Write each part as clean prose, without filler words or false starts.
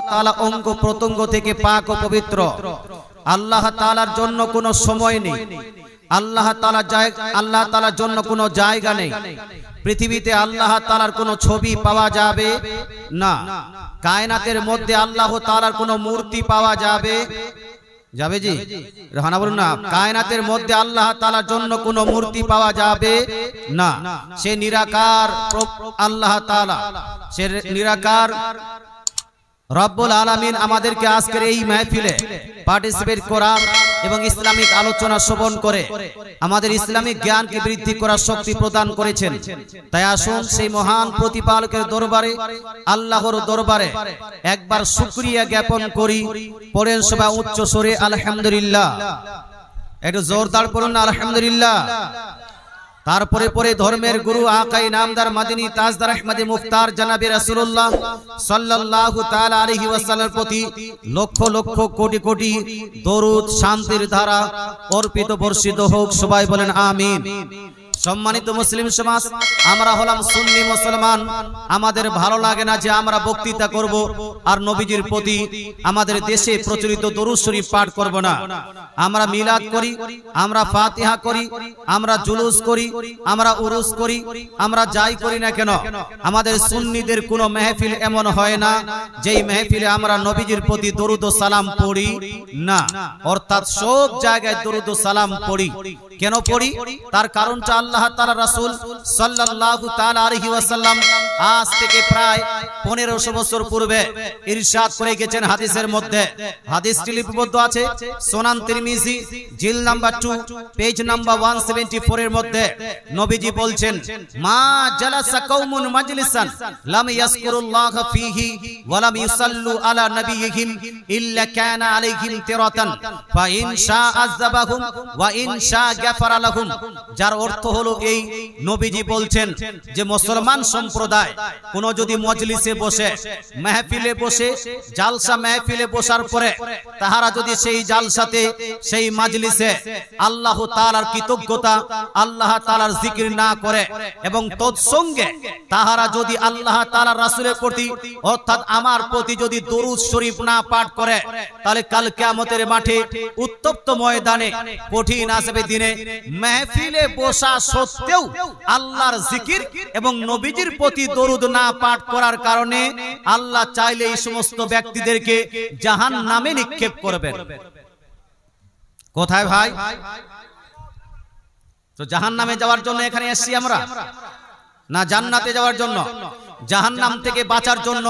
তাআলা অঙ্গ প্রত্যঙ্গ থেকে পাক ও পবিত্র। আল্লাহ তাআলার জন্য কোনো সময় নেই, আল্লাহ তাআলার জন্য কোনো জায়গা নেই। পৃথিবীতে আল্লাহ তাআলার কোনো ছবি পাওয়া যাবে না। কায়নাতের মধ্যে আল্লাহ তাআলার কোনো মূর্তি পাওয়া যাবে জি রহানা বলুন না। কায়নাতের মধ্যে আল্লাহ তাআলার জন্য কোনো মূর্তি পাওয়া যাবে না। সে নিরাকার আল্লাহ তাআলা, সে নিরাকার রব্বুল আলামিন আমাদেরকে আজকের এই মাহফিলে পার্টিসিপেট করার এবং ইসলামিক আলোচনা শ্রবণ করে আমাদের ইসলামিক জ্ঞানকে বৃদ্ধি করার শক্তি প্রদান করেছেন। তাই আসুন সেই মহান প্রতিপালকের দরবারে, আল্লাহর দরবারে একবার শুকরিয়া জ্ঞাপন করি। পড়েন সবাই উচ্চ স্বরে আলহামদুলিল্লাহ, একটু জোরদার পড়ুন আলহামদুলিল্লাহ। তারপরে পরে ধর্মের গুরু আকাই নামদার মাদিনী তাজদার আহমদী মুখতার জনাবে রাসূলুল্লাহ সাল্লাল্লাহু তাআলা আলাইহি ওয়াসাল্লামের প্রতি লক্ষ লক্ষ কোটি কোটি দরুদ শান্তির ধারা অর্পিত বর্ষিত হোক। সবাই বলেন আমিন। সম্মানিত মুসলিম সমাজ, আমরা হলাম সুন্নি মুসলমান। আমাদের ভালো লাগে না যে আমরা বক্তৃতা করব আর নবীজির প্রতি আমাদের দেশে প্রচলিত দরুদ শরীফ পাঠ করব না। আমরা মিলাদ করি, আমরা ফাতিহা করি, আমরা জুলুস করি, আমরা উরুস করি, আমরা যাই করি না কেন, আমাদের সুন্নিদের কোনো মেহফিল এমন হয় না যেই মেহফিলে আমরা নবীজির প্রতি দরুদ ও সালাম পড়ি না। অর্থাৎ সব জায়গায় দরুদ ও সালাম পড়ি। কেন পড়ি? তার কারণটা আল্লাহ তাআলা রাসূল সাল্লাল্লাহু তাআলা আলাইহি ওয়াসাল্লাম আজ থেকে প্রায় 1500 বছর পূর্বে ইরশাদ করে গেছেন হাদিসের মধ্যে। হাদিসটি লিপিবদ্ধ আছে সুনান তিরমিজি জিল নাম্বার 2 পেজ নাম্বার 174 এর মধ্যে। নবীজি বলছেন, মা জালাসা কওমুন মাজলিসান লাম ইয়াজকুরুল্লাহ ফীহি ওয়া লাম ইউসাল্লু আলা নবিয়িহিম ইল্লা কানা আলাইহিম তিরাতান ফা ইন শাআ আযাবাহুম ওয়া ইন শাআ গাফারা লাহুম। যার অর্থ হলো এই, নবীজি বলছেন যে মুসলমান সম্প্রদায় কোন যদি মজলিসে বসে, মাহফিলে বসে, জালসা মাহফিলে বসার পরে তাহারা যদি সেই জালসাতে, সেই মাজলিসে আল্লাহ তাআলার কৃতজ্ঞতা, আল্লাহ তাআলার জিকির না করে এবং তৎসঙ্গে তাহারা যদি আল্লাহ তাআলার রাসূলের প্রতি অর্থাৎ আমার প্রতি যদি দরুদ শরীফ না পাঠ করে, তাহলে কাল কিয়ামতের মাঠে উত্তপ্ত ময়দানে কঠিন আসবে দিনে মাহফিলে বসা সত্ত্বেও আল্লাহর জিকির এবং নবীজির প্রতি দরুদ না পাঠ করার কারণে আল্লাহ চাইলে এই সমস্ত ব্যক্তিদেরকে জাহান্নামে নিক্ষেপ করবেন। কোথায় ভাই? তো জাহান্নামে যাওয়ার জন্য এখানে এসেছি আমরা, না জান্নাতে যাওয়ার জন্য? জাহান্নাম থেকে বাঁচার জন্য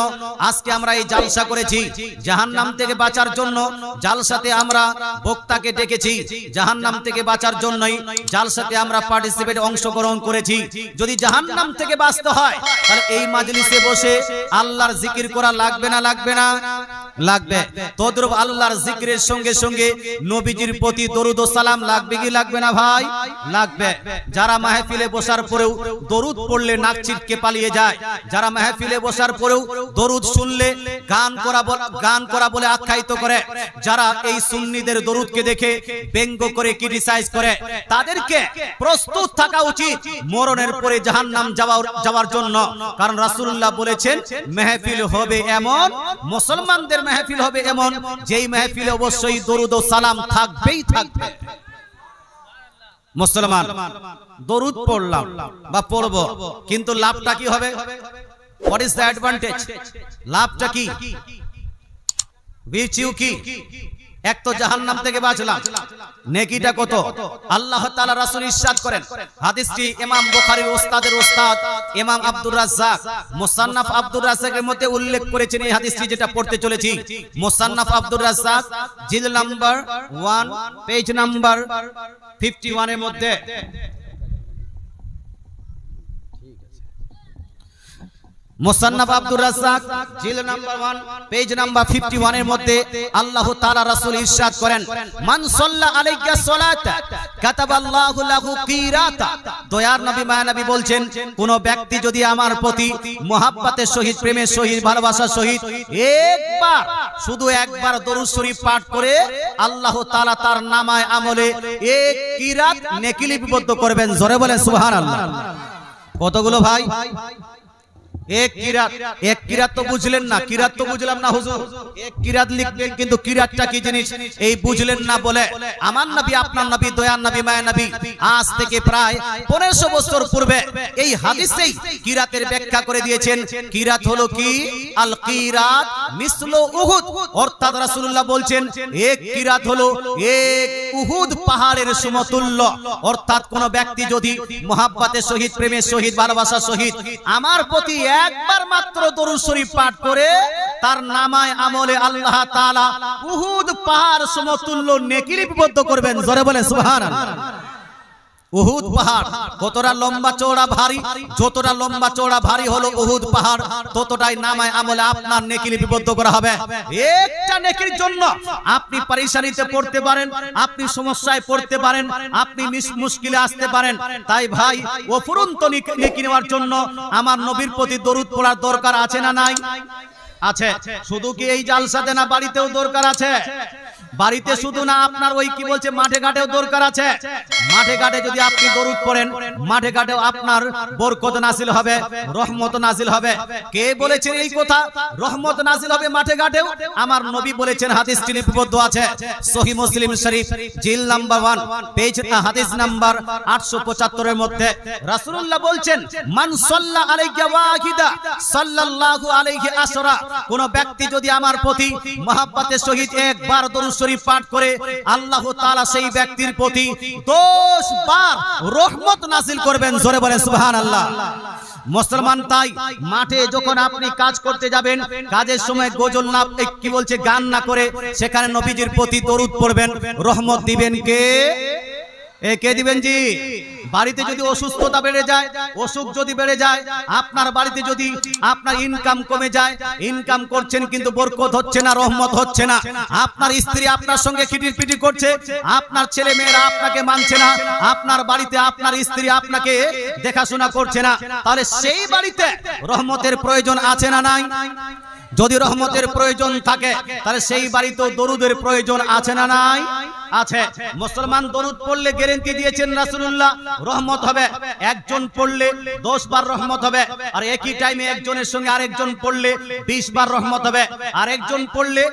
আজকে আমরা এই জালসা করেছি। জাহান্নাম থেকে বাঁচার জন্য জালসাতে আমরা বক্তাকে ডেকেছি। জাহান্নাম থেকে বাঁচার জন্যই জালসাতে আমরা পার্টিসিপেট, অংশগ্রহণ করেছি। যদি জাহান্নাম থেকে বাঁচতে হয় তাহলে এই মাজলিসে বসে আল্লাহর জিকির করা লাগবে না? লাগবে না? লাগবে। তদ্রূপ আল্লাহর জিকিরের সঙ্গে সঙ্গে নবীজির প্রতি দরুদ ও সালাম লাগবে কি লাগবে না ভাই? লাগবে। যারা মাহফিলে বসার পরেও দরুদ পড়লে নাক ছিটকে পালিয়ে যায়, যারা মাহফিলে বসার পরেও দরুদ শুনলে গান করা বলে আখ্যায়িত করে, যারা এই সুন্নিদের দরুদকে দেখে ব্যঙ্গ করে, ক্রিটিসাইজ করে, তাদেরকে প্রস্তুত থাকা উচিত মরণের পরে জাহান্নাম যাওয়ার জন্য। কারণ রাসূলুল্লাহ বলেছেন, মাহফিল হবে এমন, মুসলমানদের মাহফিল হবে এমন, যেই মাহফিলে অবশ্যই দরুদ ও সালাম থাকবেই থাকবে। মুসলমান দরুদ পড়লাম বা পড়ব, কিন্তু লাভটা কি হবে? What is the advantage? লাভটা কি? ভিউ কি? এক তো জাহান্নাম থেকে বাঁচলাম, নেকিটা কত? আল্লাহ তাআলা রাসূল ইরশাদ করেন, হাদিসটি ইমাম বুখারীর ওস্তাদের ওস্তাদ ইমাম আব্দুর রাজ্জাক মুসান্নাফ আব্দুর রাজ্জাকের মধ্যে উল্লেখ করেছেন। এই হাদিসটি যেটা পড়তে চলেছি, মুসান্নাফ আব্দুর রাজ্জাক জিল নাম্বার 1 পেজ নাম্বার 51 এর মধ্যে। মুসান্নাফ আব্দুর রাজ্জাক জিল নাম্বার 1 পেজ নাম্বার 51 এর মধ্যে আল্লাহ তাআলা রাসূল ইরশাদ করেন, মান সাল্লা আলাইকা সালাতা কাতাবাল্লাহু লাহু কিরাতা। দয়ার নবী মায়া নবী বলছেন, কোন ব্যক্তি যদি আমার প্রতি মুহাব্বতের সহিত, প্রেমের সহিত, ভালোবাসার সহিত একবার, শুধু একবার দরুদ শরীফ পাঠ করে, আল্লাহ তাআলা তার নামায় আমলে এক কিরাত নেকি লিপিবদ্ধ করবেন। জোরে বলেন সুবহানাল্লাহ। কতগুলো ভাই? এক কিরাত তো বুঝলেন না, কিরাত তো বুঝলাম না হুজুর, এক কিরাত লিখবেন কিন্তু কিরাতটা কি জিনিস এই বুঝলেন না বলে আমার নবী আপনার নবী দয়ার নবী মায়ের নবী আজ থেকে প্রায় 1500 বছর পূর্বে এই হাদিসেই কিরাতের ব্যাখ্যা করে দিয়েছেন। কিরাত হলো কি? আল কিরাত মিসলু উহুদ, অর্থাৎ রাসূলুল্লাহ বলছেন এক কিরাত হলো এক উহুদ পাহাড়ের সমতুল্য। অর্থাৎ কোন ব্যক্তি যদি মহব্বতের সহিত, প্রেমের সহিত, ভালোবাসার সহিত আমার প্রতি একবার মাত্র দরুদ শরীফ পাঠ করে তার নামায় আমলে আল্লাহ তাআলা উহুদ পাহাড় সমতুল্য নেকি লিপিবদ্ধ করবেন। জোরে বলেন সুবহানাল্লাহ। উহুদ পাহাড় কতটা লম্বা চওড়া ভারী, যতটা লম্বা চওড়া ভারী হলো উহুদ পাহাড় ততটাই নামায় আমলে আপনার নেকি লিপিবদ্ধ করা হবে। একটা নেকির জন্য আপনি পরেশানিতে পড়তে পারেন, আপনি সমস্যায় পড়তে পারেন, আপনি মুশকিলে আসতে পারেন। তাই ভাই অফুরন্ত নেকি নেওয়ার জন্য আমার নবীর প্রতি দরুদ পড়ার দরকার আছে না নাই? আছে। শুধু কি এই জালসাতে না, বাড়িতেও দরকার আছে। বাড়িতে শুধু না, আপনার ওই কি বলছে মাঠে ঘাটেও দরকার আছে। মাঠে ঘাটে যদি আপনি দরুদ পড়েন, মাঠে ঘাটেও আপনার বরকত নাজিল হবে, রহমত নাজিল হবে। কে বলেছেন এই কথা? রহমত নাজিল হবে মাঠে ঘাটেও আমার নবী বলেছেন, হাদিসটি লিপিবদ্ধ আছে সহিহ মুসলিম শরীফ জিল নাম্বার 1 পেজ হাদিস নাম্বার 875 এর মধ্যে রাসূলুল্লাহ বলছেন, মান সাল্লা আলাইহি ওয়াহিদা সাল্লাল্লাহু আলাইহি আসরা, কোন ব্যক্তি যদি আমার প্রতি মহব্বতের সহিত একবার দরুদ শরীফ পাঠ করে আল্লাহ তাআলা সেই ব্যক্তির প্রতি 10 বার রহমত নাযিল করবেন। জোরে বলেন সুবহানাল্লাহ। মুসলমান, তাই মাঠে যখন আপনি কাজ করতে যাবেন, কাজের সময় গজল না, কি বলছে গান না করে সেখানে নবীজির প্রতি দরুদ পড়বেন। রহমত দিবেন কে? কে দিবেন জি? বাড়িতে যদি অসুস্থতা বেড়ে যায়, অসুখ যদি বেড়ে যায়, আপনার বাড়িতে যদি আপনার ইনকাম কমে যায়, ইনকাম করছেন কিন্তু বরকত হচ্ছে না, রহমত হচ্ছে না, আপনার স্ত্রী আপনার সঙ্গে খিটিপিটি করছে, আপনার ছেলে মেয়েরা আপনাকে মানছে না, আপনার বাড়িতে আপনার স্ত্রী আপনাকে দেখাশোনা করছে না, তাহলে সেই বাড়িতে রহমতের প্রয়োজন আছে না নাই? যদি রহমতের প্রয়োজন থাকে তাহলে সেই বাড়িতেও দরুদের প্রয়োজন আছে না নাই? আছে। মুসলমান, দরুদ পড়লে গ্যারান্টি দিয়েছেন রাসূলুল্লাহ রহমত হবে। একজন পড়লে 10 বার রহমত হবে, আর একই টাইমে একজনের সঙ্গে আরেকজন পড়লে 20 বার রহমত হবে, আর একজন পড়লে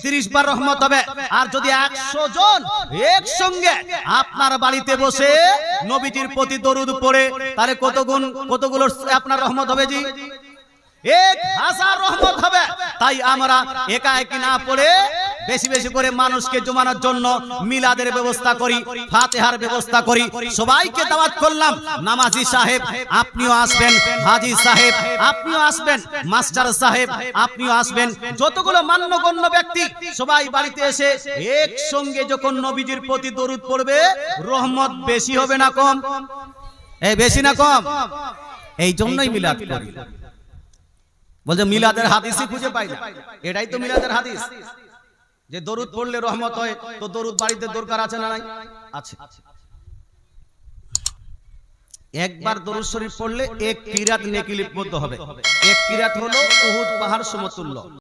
30 বার রহমত হবে। আর যদি 100 জন একসঙ্গে আপনার বাড়িতে বসে নবীজির প্রতি দরুদ পড়ে তাহলে কতগুলো আপনার রহমত হবে জি? 1000 রহমত হবে। তাই আমরা একা একই না পড়ে বেশি বেশি করে মানুষকে জমানোর জন্য মিলাদের ব্যবস্থা করি, ফাতিহার ব্যবস্থা করি। সবাইকে দাওয়াত করলাম, নামাজি সাহেব আপনিও আসবেন, হাজী সাহেব আপনিও আসবেন, মাস্টার সাহেব আপনিও আসবেন, যতগুলো মান্যগণ্য ব্যক্তি সবাই বাড়িতে এসে একসঙ্গে যখন নবীজির প্রতি দরুদ পড়বে, রহমত বেশি হবে না কম? বেশি না কম? এই জন্যই মিলাদ করি। বলছে মিলাদের হাদিসই খুঁজে পাই না, এটাই তো মিলাদের হাদিস যে দরুদ পড়লে রহমত হয়। তো দরুদ বাড়িতে দরকার আছে না নাই? আছে। একবার দরুদ শরীফ পড়লে এক কিরাত নেকি লিপিবদ্ধ হবে। এক কিরাত হলো উহুদ পাহাড় সমতুল্য।